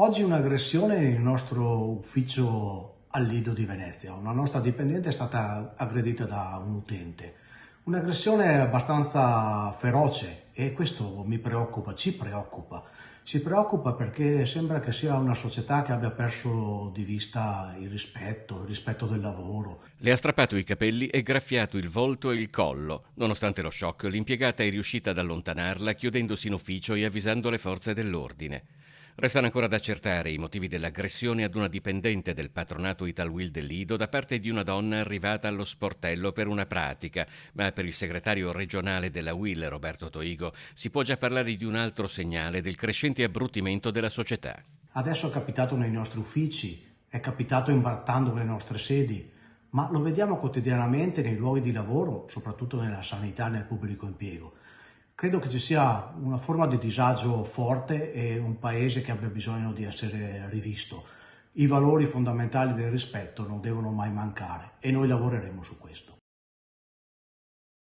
Oggi un'aggressione nel nostro ufficio al Lido di Venezia. Una nostra dipendente è stata aggredita da un utente. Un'aggressione abbastanza feroce e questo mi preoccupa, ci preoccupa. Ci preoccupa perché sembra che sia una società che abbia perso di vista il rispetto del lavoro. Le ha strappato i capelli e graffiato il volto e il collo. Nonostante lo shock, l'impiegata è riuscita ad allontanarla chiudendosi in ufficio e avvisando le forze dell'ordine. Restano ancora da accertare i motivi dell'aggressione ad una dipendente del patronato Italwil del Lido da parte di una donna arrivata allo sportello per una pratica, ma per il segretario regionale della UIL, Roberto Toigo, si può già parlare di un altro segnale del crescente abbruttimento della società. Adesso è capitato nei nostri uffici, è capitato imbrattando le nostre sedi, ma lo vediamo quotidianamente nei luoghi di lavoro, soprattutto nella sanità e nel pubblico impiego. Credo che ci sia una forma di disagio forte e un paese che abbia bisogno di essere rivisto. I valori fondamentali del rispetto non devono mai mancare e noi lavoreremo su questo.